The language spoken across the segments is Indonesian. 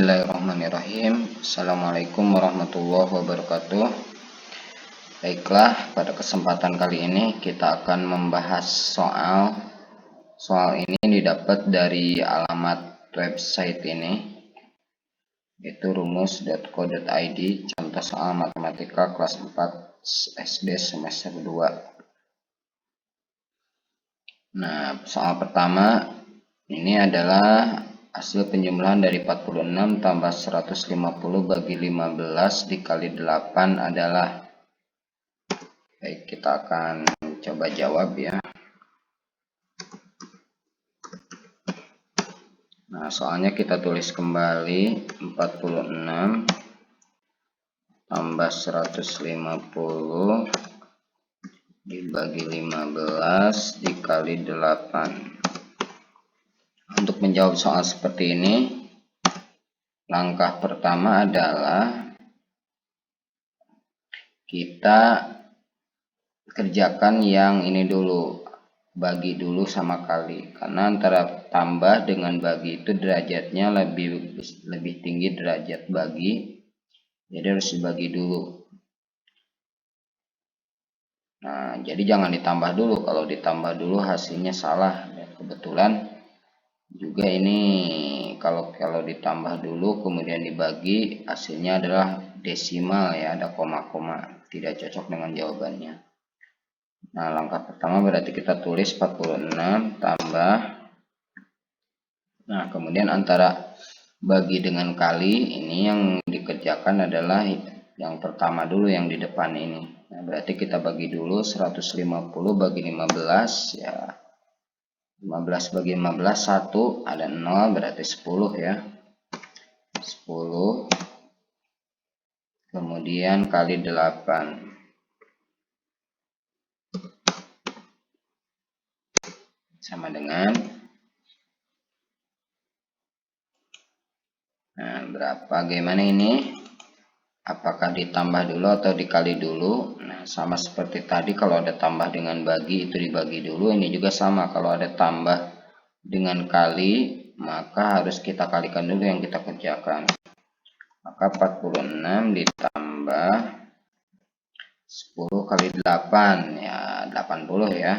Bismillahirrahmanirrahim. Assalamualaikum warahmatullahi wabarakatuh. Baiklah, pada kesempatan kali ini kita akan membahas soal ini didapat dari alamat website ini, yaitu rumus.co.id, contoh soal matematika kelas 4 SD semester 2. Nah, soal pertama ini adalah hasil penjumlahan dari 46 tambah 150 bagi 15 dikali 8 adalah. Baik, kita akan coba jawab ya. Nah, soalnya kita tulis kembali 46 tambah 150 dibagi 15 dikali 8. Untuk menjawab soal seperti ini, langkah pertama adalah kita kerjakan yang ini dulu, bagi dulu sama kali, karena antara tambah dengan bagi itu derajatnya lebih tinggi derajat bagi, jadi harus dibagi dulu. Nah, jadi jangan ditambah dulu, kalau ditambah dulu hasilnya salah. Kebetulan juga ini kalau ditambah dulu kemudian dibagi, hasilnya adalah desimal ya, ada koma-koma, tidak cocok dengan jawabannya. Nah, langkah pertama berarti kita tulis 46 tambah, nah kemudian antara bagi dengan kali ini yang dikerjakan adalah yang pertama dulu, yang di depan ini. Nah, berarti kita bagi dulu 150 bagi 15 ya. 15 bagi 15 1, ada 0 berarti 10 ya. 10 kemudian kali 8 sama dengan, nah berapa, bagaimana ini, apakah ditambah dulu atau dikali dulu? Nah, sama seperti tadi, kalau ada tambah dengan bagi itu dibagi dulu, ini juga sama, kalau ada tambah dengan kali maka harus kita kalikan dulu yang kita kerjakan. Maka 46 ditambah 10 kali 8 ya 80 ya,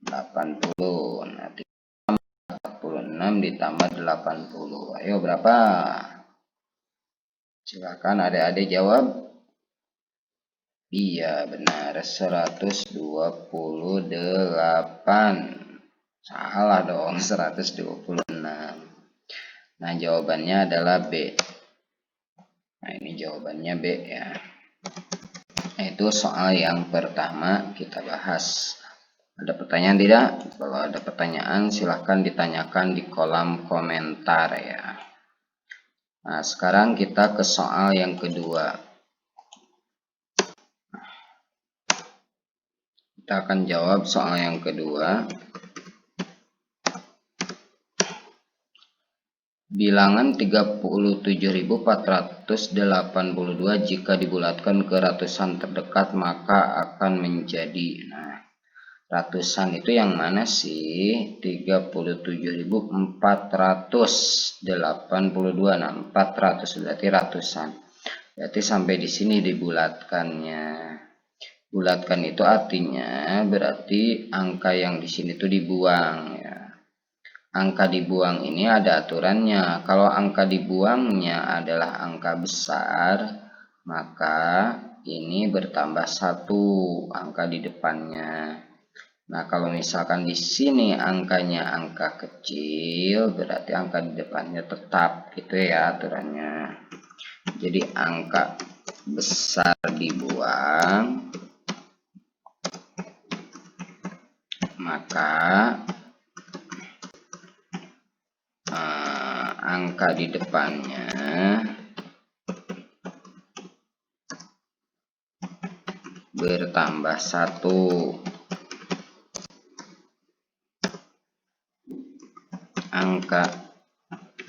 80. Nanti 46 ditambah 80, ayo berapa? Silakan adik-adik jawab. Iya benar, 128. Salah dong, 126. Nah, jawabannya adalah B. Nah, ini jawabannya B ya. Nah, itu soal yang pertama kita bahas. Ada pertanyaan tidak? Kalau ada pertanyaan silahkan ditanyakan di kolom komentar ya. Nah, sekarang kita ke soal yang kedua. Kita akan jawab soal yang kedua. Bilangan 37.482 jika dibulatkan ke ratusan terdekat maka akan menjadi, nah ratusan itu yang mana sih? 37.482. Nah, 400 berarti ratusan. Berarti sampai di sini dibulatkannya. Bulatkan itu artinya berarti angka yang di sini tuh dibuang ya. Angka dibuang ini ada aturannya. Kalau angka dibuangnya adalah angka besar, maka ini bertambah 1 angka di depannya. Nah, kalau misalkan di sini angkanya angka kecil, berarti angka di depannya tetap, gitu ya aturannya. Jadi angka besar dibuang, maka angka di depannya bertambah 1. Angka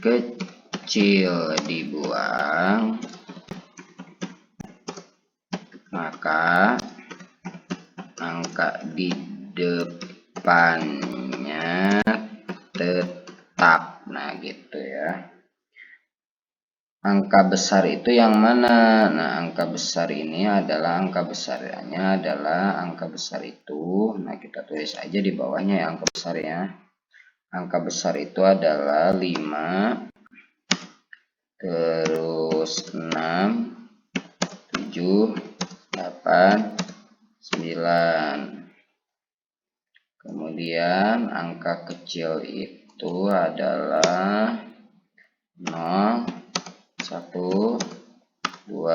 kecil dibuang, maka angka di depannya tetap. Nah, gitu ya. angka besar itu yang mana? Nah, angka besar ini adalah angka besarnya adalah angka besar itu. Nah, kita tulis aja di bawahnya ya angka besar ya. Angka besar itu adalah 5, terus 6, 7, 8, 9. Kemudian angka kecil itu adalah 0, 1, 2,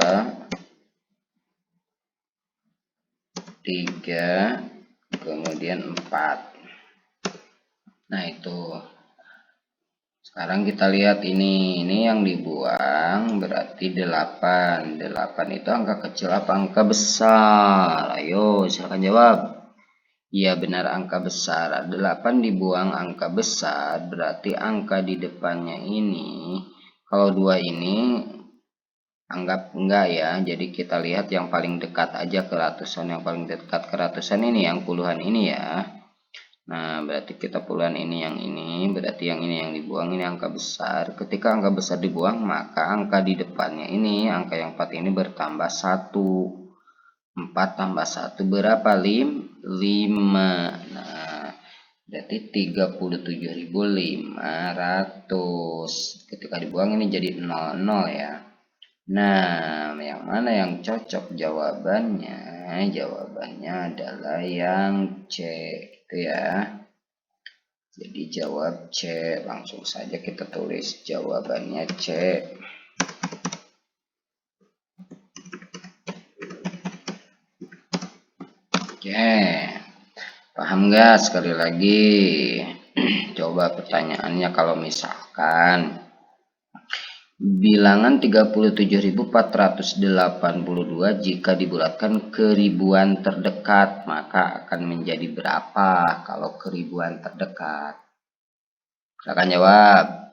3, kemudian 4. Nah, itu. Sekarang kita lihat ini yang dibuang berarti 8. 8 itu angka kecil apa angka besar? Ayo, silakan jawab. Iya, benar, angka besar. 8 dibuang angka besar berarti angka di depannya ini, kalau 2 ini anggap enggak ya. Jadi kita lihat yang paling dekat aja ke ratusan. Yang paling dekat ke ratusan ini yang puluhan ini ya. Nah, berarti kita puluhan ini yang ini, berarti yang ini yang dibuang, ini angka besar. Ketika angka besar dibuang, maka angka di depannya ini, angka yang 4 ini bertambah 1. 4 tambah 1 berapa? 5. Nah, berarti 37.500. Ketika dibuang ini jadi 00 ya. Nah, yang mana yang cocok jawabannya? Jawabannya adalah yang C, gitu ya. Jadi jawab C, langsung saja kita tulis jawabannya C. Oke, paham nggak? Sekali lagi, coba pertanyaannya kalau misalkan bilangan 37.482 jika dibulatkan ke ribuan terdekat, maka akan menjadi berapa kalau ke ribuan terdekat? Silakan jawab.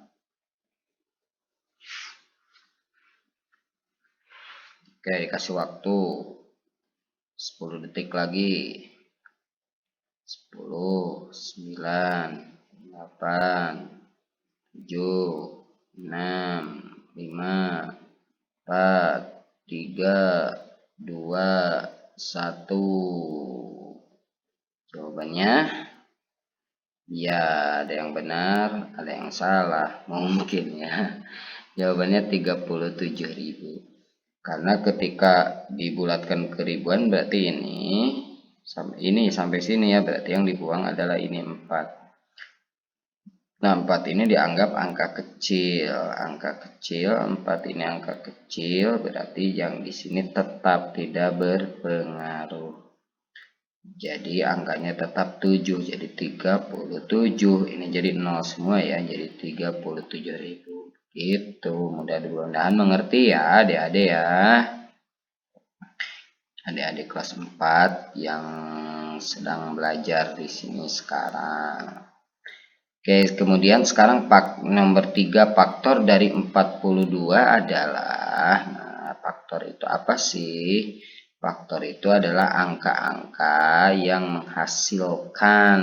Oke, dikasih waktu 10 detik lagi. 10, 9, 8, 7, 6, 5, 4, 3, 2, 1. Jawabannya ya, ada yang benar, ada yang salah, mungkin ya. Jawabannya 37.000. Karena ketika dibulatkan ke ribuan berarti ini sampai sini ya, berarti yang dibuang adalah ini 4. Nah, 4 ini dianggap angka kecil. 4 ini angka kecil, berarti yang di sini tetap tidak berpengaruh. Jadi angkanya tetap 7, jadi 37. Ini jadi 0 semua ya, jadi 37.000. Gitu, mudah-mudahan mengerti ya adik-adik ya. Adik-adik kelas 4 yang sedang belajar di sini sekarang. Oke, kemudian sekarang nomor 3, faktor dari 42 adalah, nah, faktor itu apa sih? Faktor itu adalah angka-angka yang menghasilkan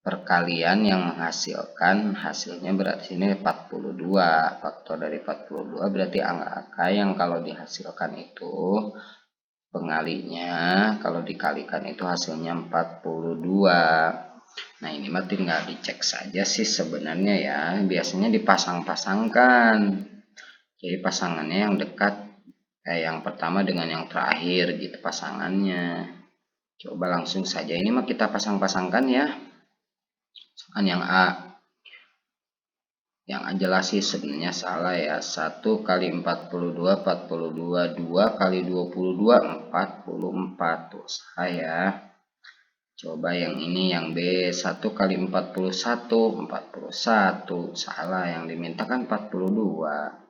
perkalian yang menghasilkan hasilnya berarti ini 42. Faktor dari 42 berarti angka yang kalau dihasilkan itu pengalinya, kalau dikalikan itu hasilnya 42. Nah, ini mah tinggal dicek saja sih sebenarnya ya. Biasanya dipasang-pasangkan. Jadi pasangannya yang dekat, yang pertama dengan yang terakhir gitu pasangannya. Coba langsung saja ini mah kita pasang-pasangkan ya. Misalkan yang A. Yang A jelas sih sebenarnya salah ya. 1 kali 42, 42. 2 kali 22, 44. Tuh, salah ya. Coba yang ini, yang B, 1 kali 41, 41. Salah, yang diminta kan 42.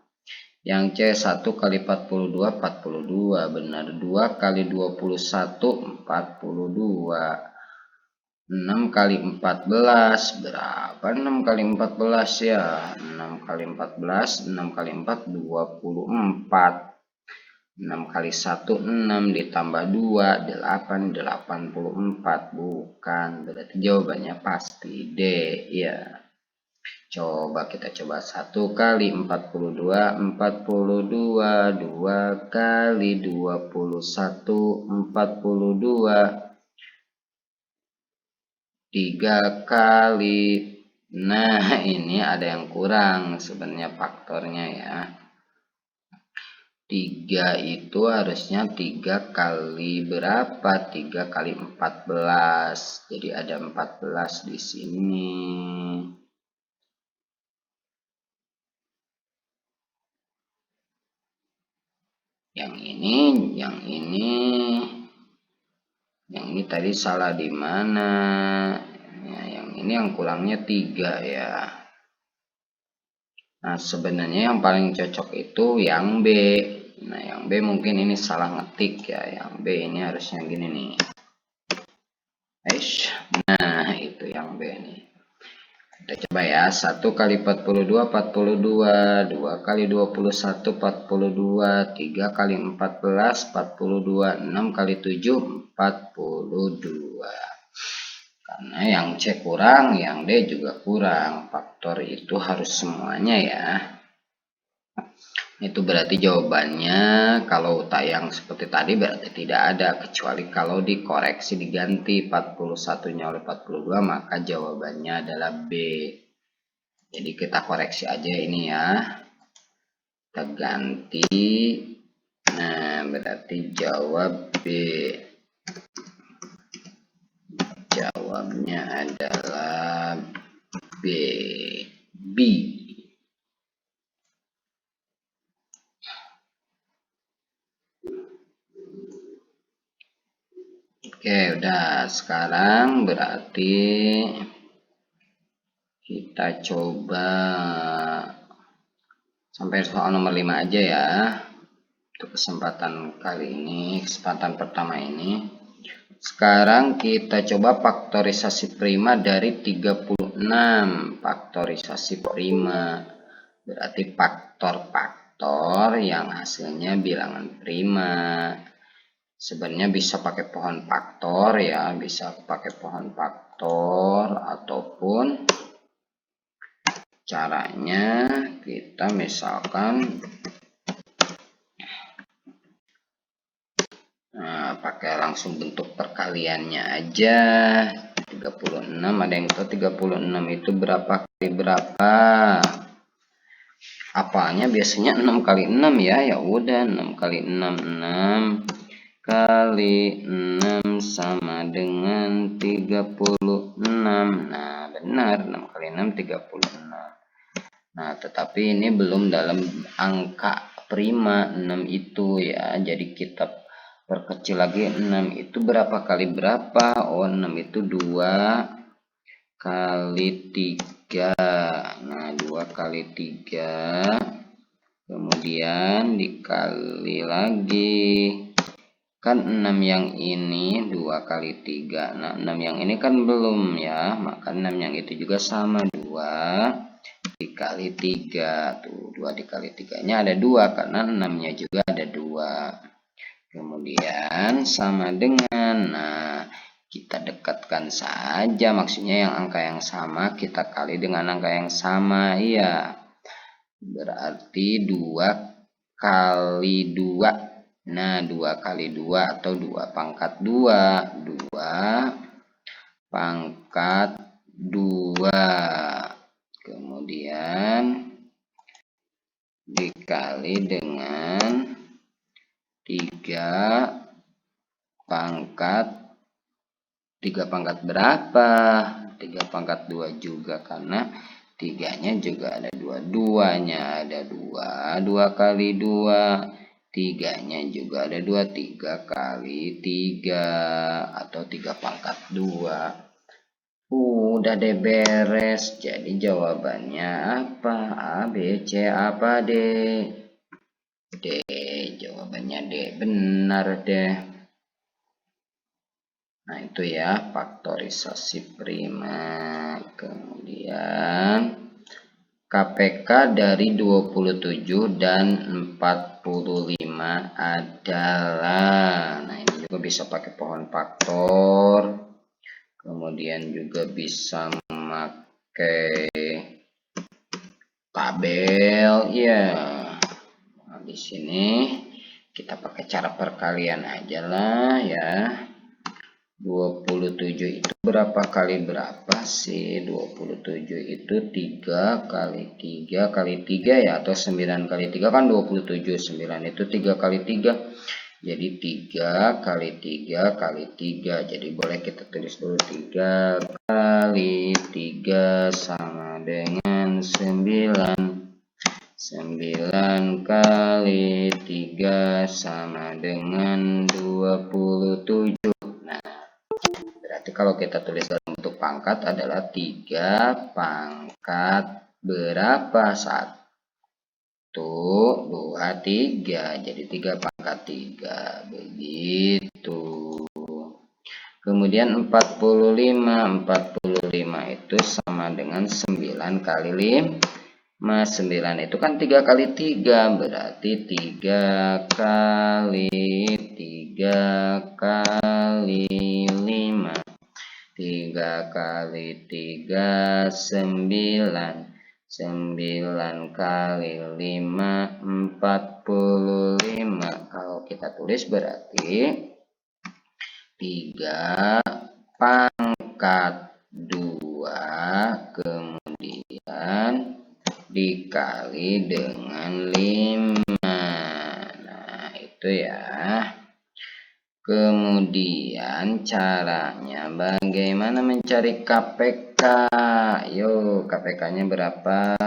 Yang C, 1 kali 42, 42. Benar, 2 kali 21, 42. 6 kali 14, berapa 6 kali 14 ya? 6 kali 14, 6 kali 4, 24. 6 kali 1, 6 ditambah 2, 8, 84. Bukan, berarti jawabannya pasti D ya. Coba kita coba 1 kali 42, 42, 2 kali 21, 42, 3 kali. Nah, ini ada yang kurang sebenarnya faktornya ya. 3 itu harusnya 3 kali berapa? 3 kali 14. Jadi ada 14 di sini. Yang ini tadi salah di mana? Ya, yang ini yang kurangnya 3 ya. Nah, sebenarnya yang paling cocok itu yang B. Nah, yang B mungkin ini salah ngetik ya. Yang B ini harusnya gini nih. Nah, itu yang B nih. Kita coba ya. 1 kali 42, 42. 2 kali 21, 42. 3 kali 14, 42. 6 kali 7, 42. Karena yang C kurang, yang D juga kurang. Faktor itu harus semuanya ya. Itu berarti jawabannya kalau tayang seperti tadi berarti tidak ada, kecuali kalau dikoreksi diganti 41-nya oleh 42, maka jawabannya adalah B. Jadi kita koreksi aja ini ya. Kita ganti. Nah, berarti jawab B. Jawabnya adalah B. B. Oke, udah. Sekarang berarti kita coba sampai soal nomor 5 aja ya. Untuk kesempatan kali ini, kesempatan pertama ini. Sekarang kita coba faktorisasi prima dari 36. Faktorisasi prima berarti faktor-faktor yang hasilnya bilangan prima. Sebenarnya bisa pakai pohon faktor ya, bisa pakai pohon faktor, ataupun caranya kita misalkan pakai langsung bentuk perkaliannya aja. 36, ada yang tahu 36 itu berapa kali berapa? Apalnya biasanya 6 kali 6 ya. Ya udah 6 kali 6, 6 kali 6 sama dengan 36. Nah, benar, 6 kali 6 36. Nah, tetapi ini belum dalam angka prima 6 itu ya. Jadi kita perkecil lagi. 6 itu berapa kali berapa? Oh, 6 itu 2 kali 3. Nah, 2 kali 3. Kemudian dikali lagi. Kan 6 yang ini 2 kali 3. Nah, 6 yang ini kan belum ya. Maka 6 yang itu juga sama. 2 dikali 3. Tuh, 2 dikali 3-nya ada 2. Karena 6-nya juga ada 2. Kemudian sama dengan. Nah, kita dekatkan saja. Maksudnya yang angka yang sama kita kali dengan angka yang sama. Iya. Berarti 2 kali 2. Nah, 2 kali 2 atau 2 pangkat 2. 2 pangkat 2. Kemudian dikali dengan 3 pangkat. 3 pangkat berapa? 3 pangkat 2 juga, karena 3-nya juga ada 2. 2-nya ada 2. 2 kali 2. 3-nya juga ada 2. 3 kali 3 atau 3 pangkat 2. Udah deh beres. Jadi jawabannya apa? A, B, C, apa D? D. Jawabannya D. Benar deh. Nah, itu ya faktorisasi prima. Kemudian KPK dari 27 dan 45 adalah. Nah, ini juga bisa pakai pohon faktor. Kemudian juga bisa memakai tabel ya. Nah, di sini kita pakai cara perkalian aja lah ya. 27 itu berapa kali berapa sih? 27 itu 3 kali 3 kali 3 ya, atau 9 kali 3 kan 27. 9 itu 3 kali 3. Jadi 3 kali 3 kali 3. Jadi boleh kita tulis dulu 3 kali 3 sama dengan 9. 9 kali 3 sama dengan 27. Berarti kalau kita tulis dalam bentuk pangkat adalah 3 pangkat berapa? 1, 2, 3. Jadi 3 pangkat 3. Begitu. Kemudian 45. 45 itu sama dengan 9 kali 5. 9 itu kan 3 kali 3. Berarti 3 kali 3 kali 5. 3 kali 3 9. 9 kali 5 45. Kalau kita tulis berarti 3 pangkat 2 kemudian dikali dengan 5. Nah itu ya. Kemudian caranya bagaimana mencari KPK? Yuk, KPK-nya berapa?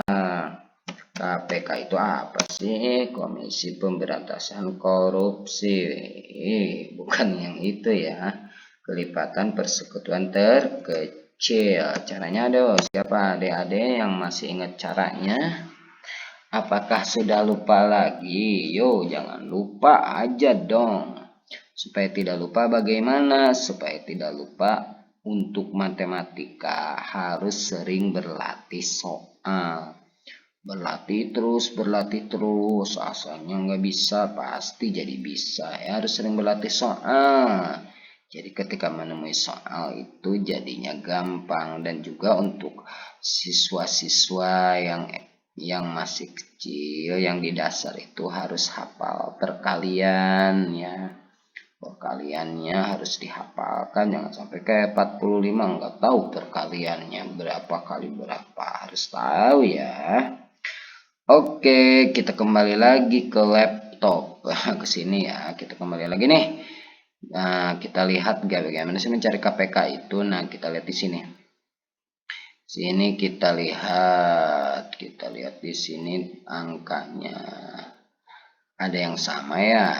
KPK itu apa sih? Komisi Pemberantasan Korupsi. Bukan yang itu ya. Kelipatan persekutuan terkecil. Caranya ada siapa adik-adik yang masih ingat caranya? Apakah sudah lupa lagi? Yo, jangan lupa aja dong. Supaya tidak lupa bagaimana? Supaya tidak lupa untuk matematika harus sering berlatih soal. Berlatih terus. Asalnya nggak bisa pasti jadi bisa. Ya, harus sering berlatih soal. Jadi ketika menemui soal itu jadinya gampang. Dan juga untuk siswa-siswa yang masih kecil, yang di dasar itu harus hafal perkalian ya. Perkaliannya harus dihafalkan, jangan sampai kayak 45 nggak tahu perkaliannya berapa kali berapa, harus tahu ya. Oke, kita kembali lagi ke laptop. Ke sini ya, kita kembali lagi nih. Nah, kita lihat bagaimana sih mencari KPK itu. Nah, kita lihat di sini. Sini kita lihat di sini angkanya ada yang sama ya.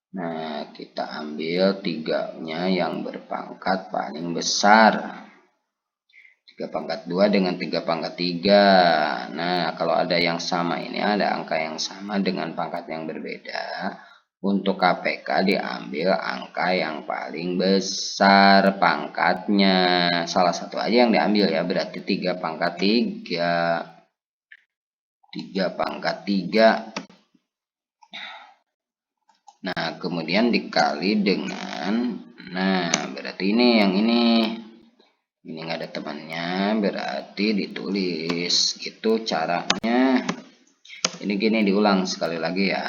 Nah, kita ambil 3-nya yang berpangkat paling besar. 3 pangkat 2 dengan 3 pangkat 3. Nah, kalau ada yang sama ini, ada angka yang sama dengan pangkat yang berbeda. Untuk KPK diambil angka yang paling besar pangkatnya. Salah satu aja yang diambil ya, berarti 3 pangkat 3. 3 pangkat 3. Nah, kemudian dikali dengan, nah berarti ini yang ini nggak ada temannya, berarti ditulis. Itu caranya. Ini gini, diulang sekali lagi ya.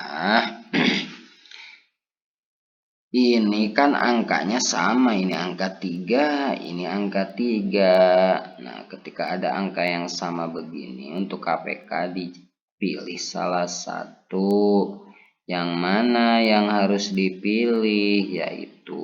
Ini kan angkanya sama, ini angka 3, ini angka 3. Nah, ketika ada angka yang sama begini, untuk KPK dipilih salah satu. Yang mana yang harus dipilih? Yaitu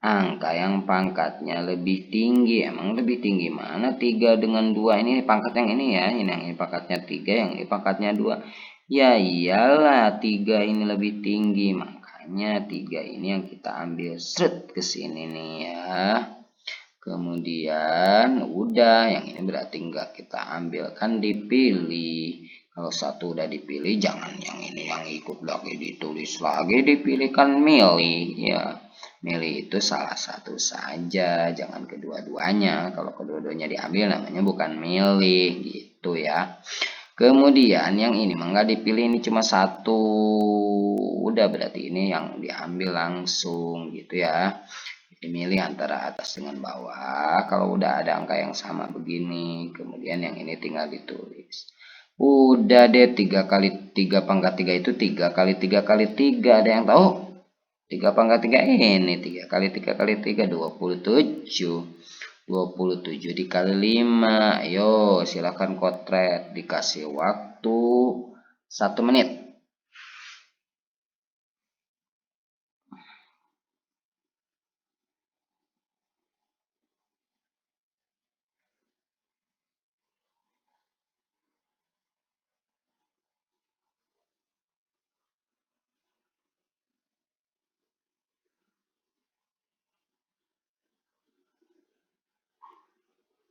angka yang pangkatnya lebih tinggi. Emang lebih tinggi mana? 3 dengan 2. Ini pangkat yang ini ya. Ini yang ini pangkatnya 3, yang ini pangkatnya 2. Ya iyalah, 3 ini lebih tinggi. Makanya 3 ini yang kita ambil set ke sini nih ya. Kemudian udah, yang ini berarti enggak kita ambil, kan dipilih. Kalau satu udah dipilih, jangan yang ini yang ikut lagi ditulis lagi, dipilih kan milih ya. Milih itu salah satu saja, jangan kedua-duanya. Kalau kedua-duanya diambil namanya bukan milih gitu ya. Kemudian yang ini enggak dipilih, ini cuma satu. Udah berarti ini yang diambil langsung gitu ya. Dimilih antara atas dengan bawah. Kalau udah ada angka yang sama begini, kemudian yang ini tinggal ditulis. Udah deh, 3 kali 3 pangkat 3 itu 3 kali 3 kali 3. Ada yang tahu? 3 pangkat 3 ini 3 kali 3 kali 3 27. 27 dikali 5. Ayo silakan kotret. Dikasih waktu 1 menit.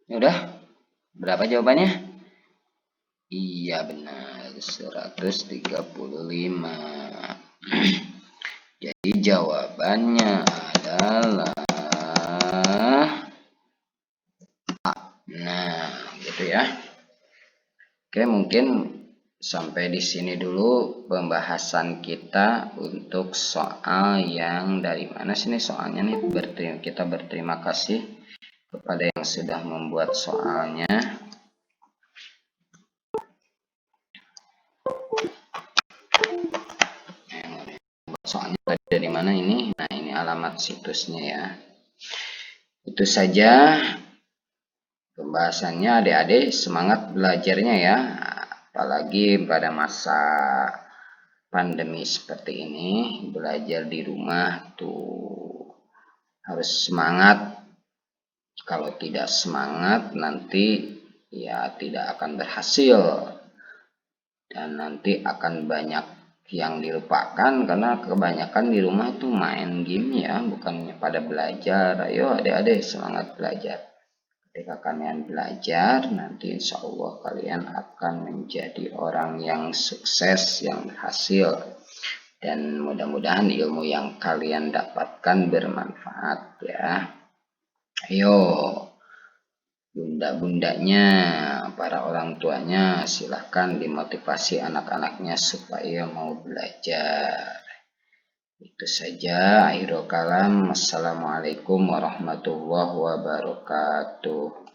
Udah? Berapa jawabannya? Iya benar, 135. Jadi jawabannya adalah A. Nah, gitu ya. Oke, mungkin sampai di sini dulu pembahasan kita untuk soal yang dari mana sini soalnya nih. Kita berterima kasih kepada yang sudah membuat soalnya. Soalnya dari mana ini? Nah, ini alamat situsnya ya. Itu saja pembahasannya, adik-adik semangat belajarnya ya. Apalagi pada masa pandemi seperti ini, belajar di rumah tuh harus semangat. Kalau tidak semangat nanti ya tidak akan berhasil. Dan nanti akan banyak yang dilupakan karena kebanyakan di rumah tuh main game ya, bukannya pada belajar. Ayo adik-adik semangat belajar. Ketika kalian belajar, nanti insya Allah kalian akan menjadi orang yang sukses, yang berhasil. Dan mudah-mudahan ilmu yang kalian dapatkan bermanfaat ya. Ayo, bunda-bundanya, para orang tuanya, silahkan dimotivasi anak-anaknya supaya mau belajar. Itu saja. Akhirul kalam. Assalamualaikum warahmatullahi wabarakatuh.